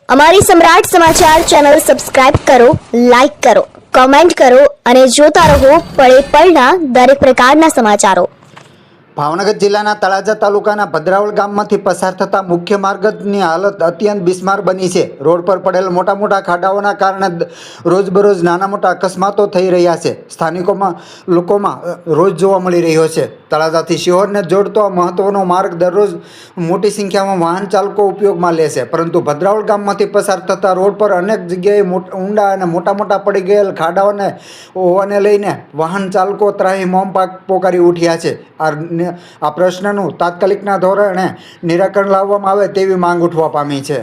અમારી સમ્રાટ સમાચાર ચેનલ સબસ્ક્રાઇબ કરો, લાઇક કરો, કમેન્ટ કરો અને જોતા રહો પળે પળના દરેક પ્રકારના સમાચારો। ભાવનગર જિલ્લાના તળાજા તાલુકાના ભદ્રાવળ ગામમાંથી પસાર થતા મુખ્ય માર્ગની હાલત અત્યંત બિસ્માર બની છે। રોડ પર પડેલ મોટા મોટા ખાડાઓના કારણે રોજબરોજ નાના મોટા અકસ્માતો થઈ રહ્યા છે। સ્થાનિકોમાં લોકોમાં રોજ જોવા મળી રહ્યો છે। તળાજાથી શિહોરને જોડતો આ મહત્વનો માર્ગ દરરોજ મોટી સંખ્યામાં વાહન ચાલકો ઉપયોગમાં લે છે, પરંતુ ભદ્રાવળ ગામમાંથી પસાર થતા રોડ પર અનેક જગ્યાએ ઊંડા અને મોટા પડી ગયેલ ખાડાઓને હોવાને લઈને વાહન ચાલકો ત્રાહિમામ પોકારી ઉઠ્યા છે। આ પ્રશ્નનું તાત્કાલિકના ધોરણે નિરાકરણ લાવવામાં આવે તેવી માંગ ઉઠવા પામી છે।